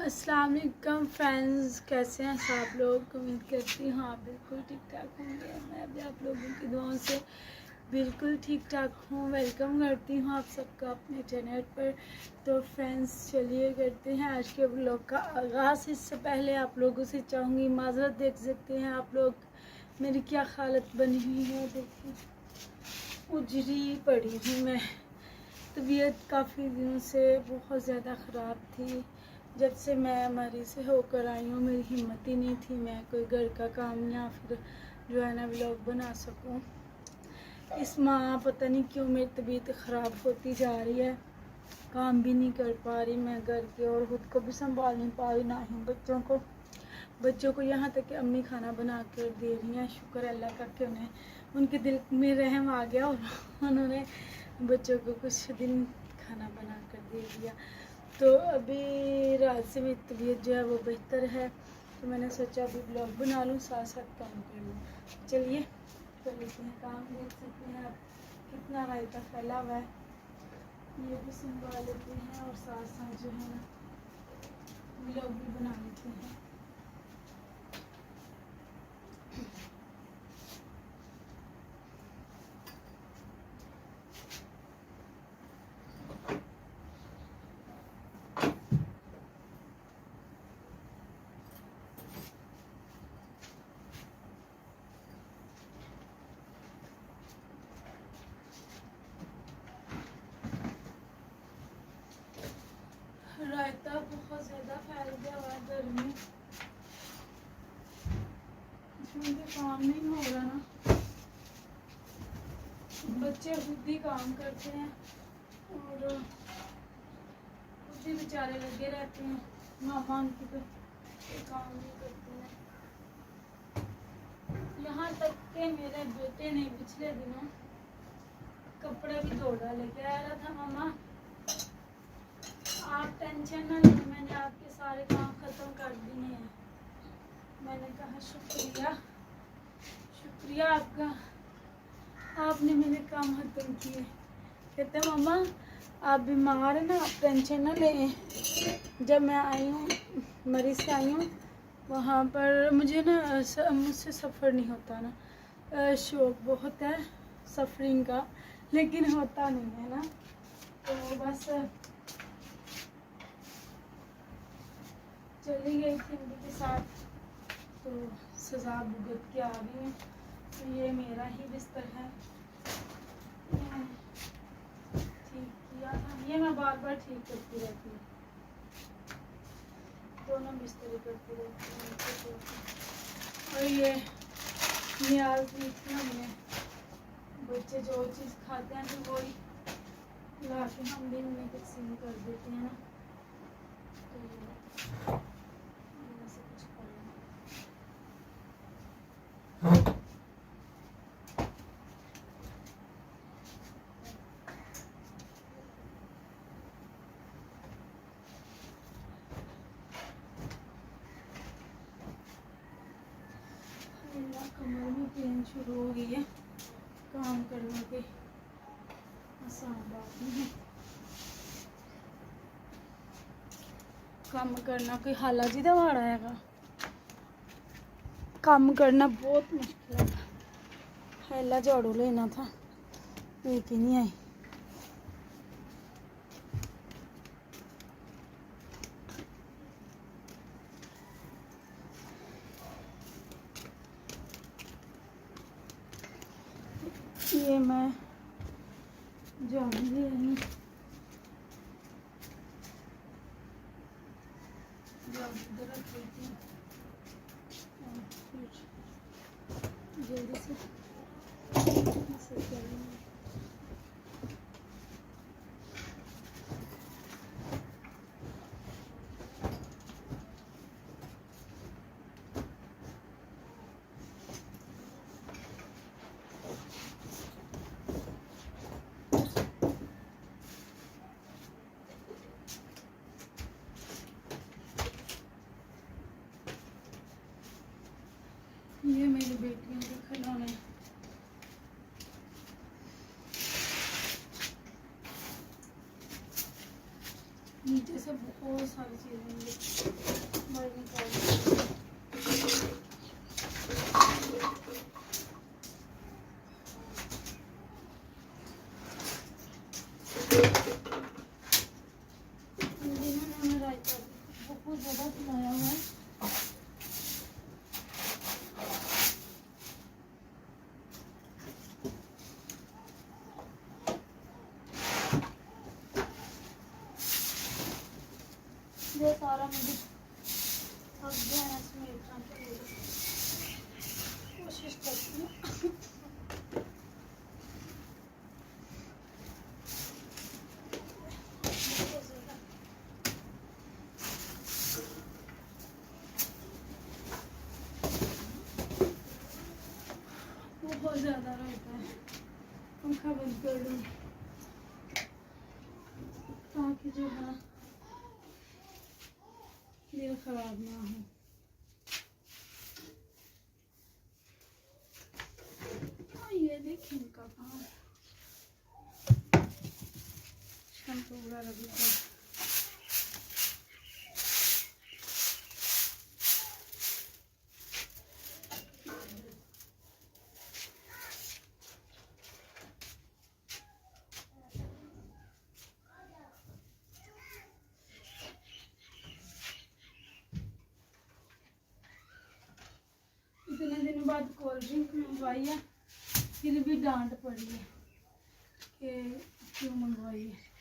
अस्सलाम वालेकुम फ्रेंड्स, कैसे हैं सब लोग। उम्मीद करती हूँ आप बिल्कुल ठीक ठाक होंगे। मैं भी आप लोगों की दुआओं से बिल्कुल ठीक ठाक हूँ। वेलकम करती हूँ आप सबका अपने चैनल पर। तो फ्रेंड्स चलिए करते हैं आज के व्लॉग का आगाज़। इससे पहले आप लोगों से चाहूँगी माज़रत। देख सकते हैं आप लोग मेरी क्या हालत बनी हुई है, देखिए उजरी पड़ी हूँ मैं। तबीयत काफ़ी दिनों से बहुत ज़्यादा ख़राब थी। जब से मैं मरीज़ से होकर आई हूँ मेरी हिम्मत ही नहीं थी मैं कोई घर का काम या फिर जो है ना व्लॉग बना सकूँ। इस माह पता नहीं क्यों मेरी तबीयत ख़राब होती जा रही है, काम भी नहीं कर पा रही मैं घर के, और ख़ुद को भी संभाल नहीं पा रही, ना ही बच्चों को यहाँ तक कि अम्मी खाना बना कर दे रही हैं। शुक्र अल्लाह का कि उन्हें उनके दिल में रहम आ गया और उन्होंने बच्चों को कुछ दिन खाना बना कर दे दिया। तो अभी रात से मेरी तबीयत जो है वो बेहतर है, तो मैंने सोचा अभी ब्लॉग बना लूँ, साथ साथ काम कर लूँ। चलिए कर लेते हैं काम। देख सकते हैं आप कितना रायता फैला हुआ है, ये भी संभाल लेते हैं और साथ साथ जो है ना ब्लॉग भी बना लेते हैं। रायता बहुत ज़्यादा फैल गया हुआ है घर में, इसमें भी काम नहीं हो रहा ना, बच्चे खुद ही काम करते हैं और खुद ही बेचारे लगे रहते हैं, मामा उनकी तो काम नहीं करते हैं। यहाँ तक के मेरे बेटे ने पिछले दिनों कपड़े भी धो डाले। कह रहा था मामा आप टेंशन ना लें, मैंने आपके सारे काम ख़त्म कर दिए हैं। मैंने कहा शुक्रिया आपका, आपने मेरे काम ख़त्म किए। कहते मामा आप बीमार हैं ना, आप टेंशन ना लें। जब मैं आई हूँ मरीज़ से आई हूँ वहाँ पर मुझे ना मुझसे सफ़र नहीं होता ना, शौक़ बहुत है सफ़रिंग का लेकिन होता नहीं है ना, तो बस चली गई थी उनके साथ, तो सज़ा भुगत के आ गई। तो ये मेरा ही बिस्तर है, ठीक किया था ये, मैं बार बार ठीक करती रहती हूँ, दोनों बिस्तर करती रहती हूँ। और ये न्याज दी थी हमने, बच्चे जो चीज़ खाते हैं तो वही ला के हम भी उन्हें तकसीम कर देते हैं ना, तो ऐसे कुछ करना। कमर में पेन शुरू हो गई है, काम करना कोई आसान बात नहीं है, काम करना कोई हाला जी का वाड़ा है, काम करना बहुत मुश्किल है। हैला झाड़ू लेना था लेके नहीं आई। ये मैं जाऊंगी नहीं, जल्दी से ये मेरी बेटियों के खिलौने, नीचे से बहुत सारी चीज़ें बहुत ज़्यादा फैलाया हुआ है। ये सारा मुझे अब जो है समेटना पड़ेगा, कोशिश करती हूँ। बहुत ज़्यादा रहता है, पंखा बंद कर दूँ ताकि जो है दिल खराब ना हो। ये देखिए इनका काम शैम्पू वगैरह भी है। इतने दिन बाद कोल्ड ड्रिंक मंगवाई है, फिर भी डांट पड़ी है कि क्यों मंगवाई है।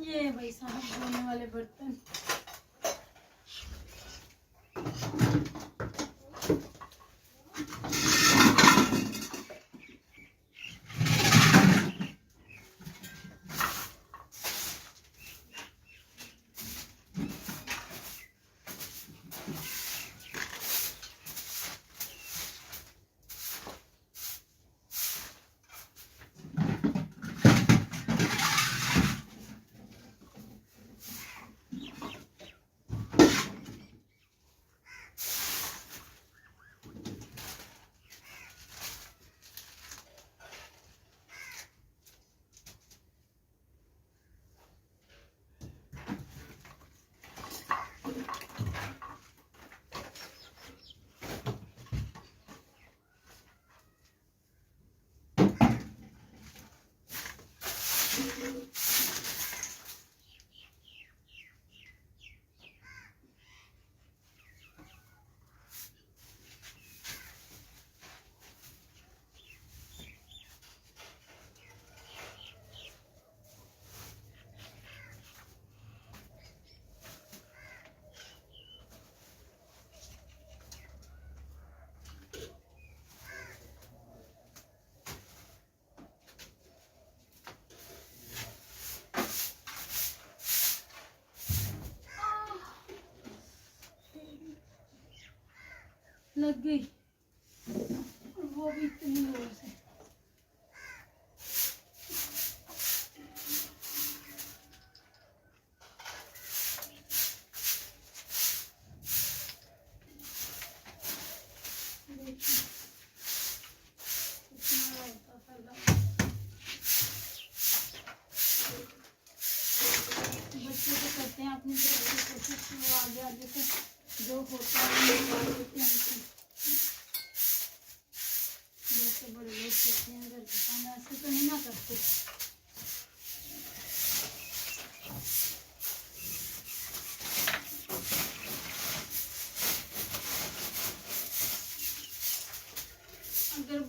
ये भाई साहब धोने वाले बर्तन, लग गई और वो भी इतनी जोर से। बच्चे तो करते हैं अपनी तरफ से कोशिश, वो आगे आगे से जो होता है देते हैं उनको। जैसे बड़े लोग करते हैं घर के काम, ऐसे तो नहीं ना करते। अगर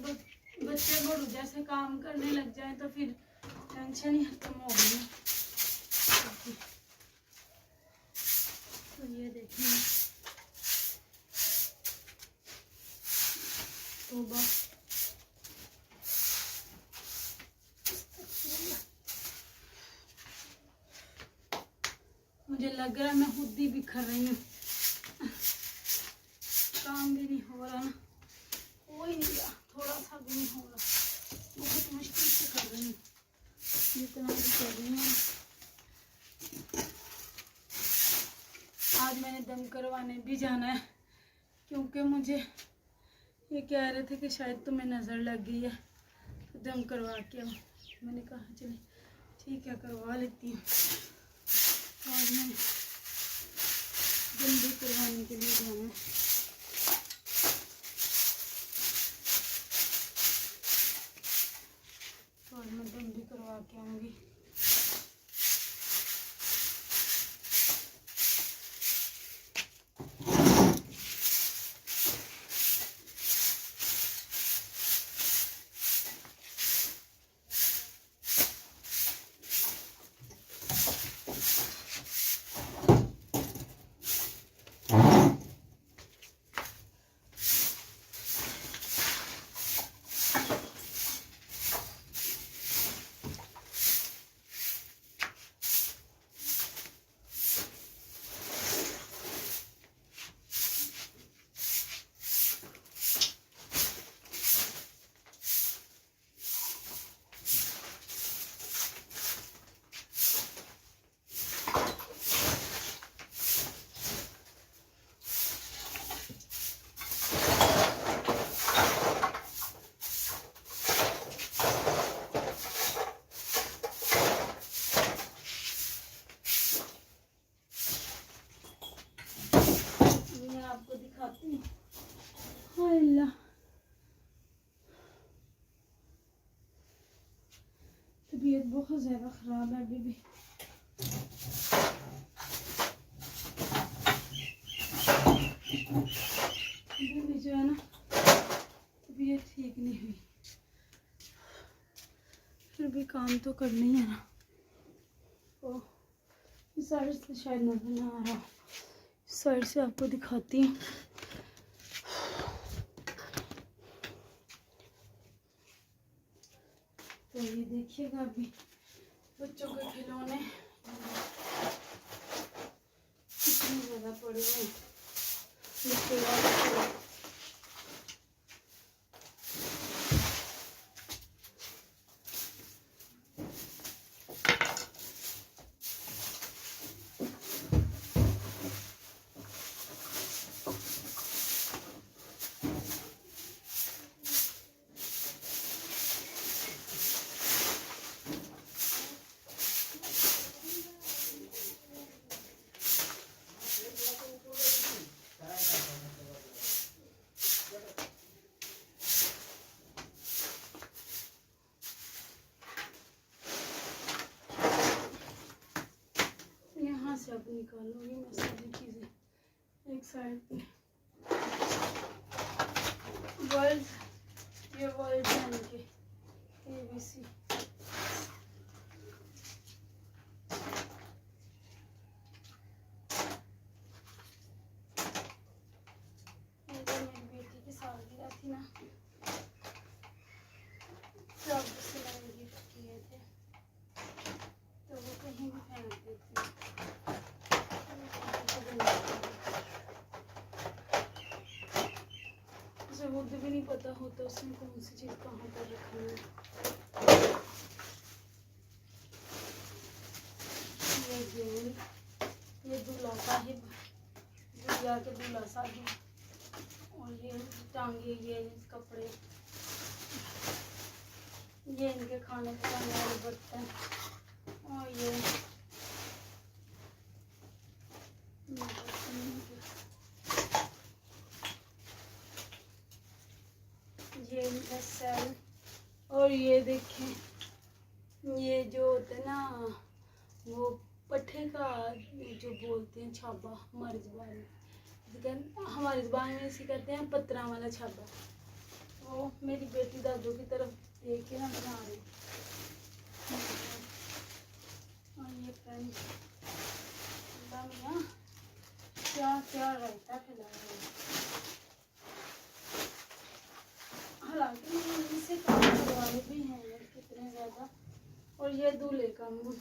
बच्चे बड़ू जैसे काम करने लग जाए तो फिर टेंशन ही खत्म हो गई। तो ये देखिए तो बस मुझे लग रहा है मैं खुद ही बिखर रही हूँ, काम भी नहीं हो रहा ना, हो ही नहीं रहा, थोड़ा सा भी नहीं हो रहा, बहुत मुश्किल से कर रही हूँ जितना भी कर रही हूँ। आज मैंने दम करवाने भी जाना है क्योंकि मुझे ये कह रहे थे कि शायद तुम्हें नज़र लग गई है, दम करवा के आओ। मैंने कहा चले ठीक है करवा लेती हूँ। आज मैं दम भी करवाने के लिए जाना है। और मैं दम भी करवा के आऊँगी। आपको दिखाती हूँ। हाय अल्लाह, तबीयत बहुत ज़्यादा ख़राब है अभी भी। अभी भी जो है ना तबीयत ठीक नहीं हुई, फिर भी काम तो करना ही है ना। ओ इस साइड से शायद नजर ना आ रहा, इस साइड से आपको दिखाती हूँ। तो ये देखिएगा अभी बच्चों के खिलौने कितने ज़्यादा पड़े हुए हैं। यहाँ से अब निकालूंगी मैं सारी चीज़ें एक साइड पे। वर्ल्ड, ये वर्ल्ड है इनके ABC। मेरी बेटी की सालगिरह थी ना, तब से मैंने गिफ्ट किए थे, तो वो कहीं भी फेंक देती है। उसे खुद भी नहीं पता होता उसने कौन सी चीज़ कहाँ पर रखनी है। ये जेल, ये दूल्हा साहिब, दूल्हा के दूल्हा साहिब, और ये टांगे, ये कपड़े, ये इनके खाने पकाने वाले बर्तन, और ये इनका सेल। और ये देखें, ये जो होता है ना वो पट्ठे का जो बोलते हैं छाबा, हमारी जुबान में, हमारी जुबान में इसे कहते हैं पत्रा वाला छाबा। वो मेरी बेटी दादू की तरफ देख के ना बना रही। और ये पेन, मियाँ क्या क्या रहता खिला रहे हैं। हालांकि इनसे काम करवाने भी हैं कितने ज़्यादा। और ये दूल्हे का मुंह,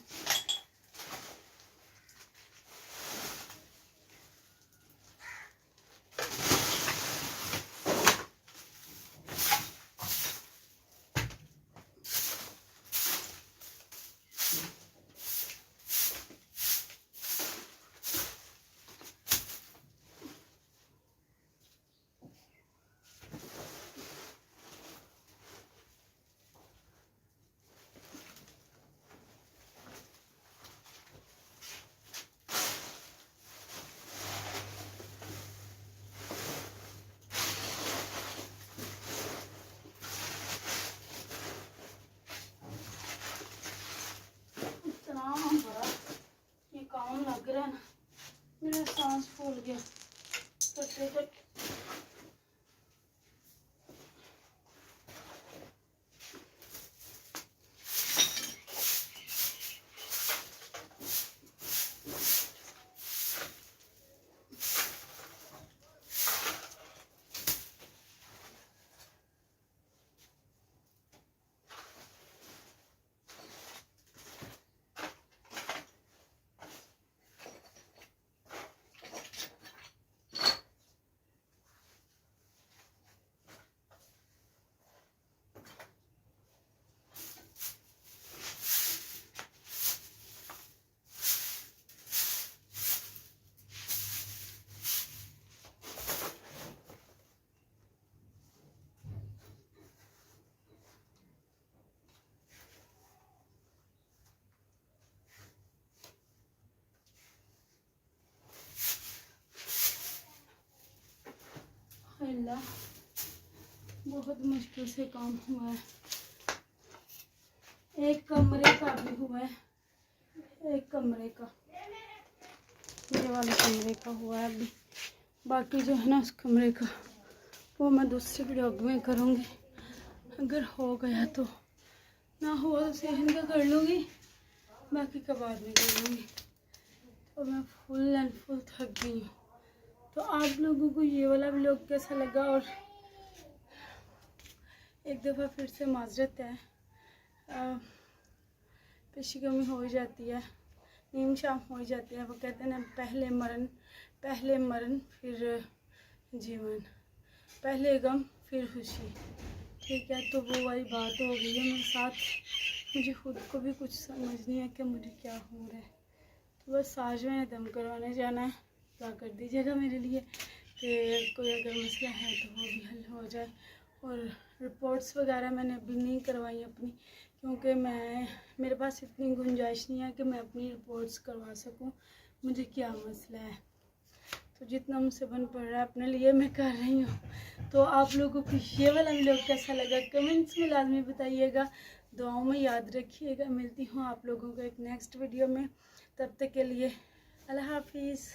गैस करते करते। अल्लाह, बहुत मुश्किल से काम हुआ है। एक कमरे का भी हुआ है, एक कमरे का, ये वाले कमरे का हुआ है अभी। बाकी जो है ना उस कमरे का वो मैं दूसरे ब्लॉग में करूँगी। अगर हो गया तो, ना हुआ तो सेहन का कर लूँगी, बाकी का बाद में कर लूँगी। तो मैं फुल एंड फुल थक गई हूँ। तो आप लोगों को ये वाला व्लॉग कैसा लगा? और एक दफ़ा फिर से माजरत है, पेशी कमी हो ही जाती है, नीम शाम हो ही जाती है। वो कहते हैं ना, पहले मरण फिर जीवन, पहले गम फिर खुशी। ठीक है, तो वो वाली बात हो गई है मेरे साथ। मुझे खुद को भी कुछ समझ नहीं है कि मुझे क्या हो रहा है। तो बस आज मैंने दम करवाने जाना है, दुआ कर दीजिएगा मेरे लिए कि कोई अगर मसला है तो वो भी हल हो जाए। और रिपोर्ट्स वगैरह मैंने अभी नहीं करवाई अपनी, क्योंकि मेरे पास इतनी गुंजाइश नहीं है कि मैं अपनी रिपोर्ट्स करवा सकूं। मुझे क्या मसला है, तो जितना मुझसे बन पड़ रहा है अपने लिए मैं कर रही हूँ। तो आप लोगों को ये वाला व्लॉग कैसा लगा कमेंट्स में लाजमी बताइएगा, दुआओं में याद रखिएगा। मिलती हूँ आप लोगों को एक नेक्स्ट वीडियो में, तब तक के लिए अल्लाह हाफिज़।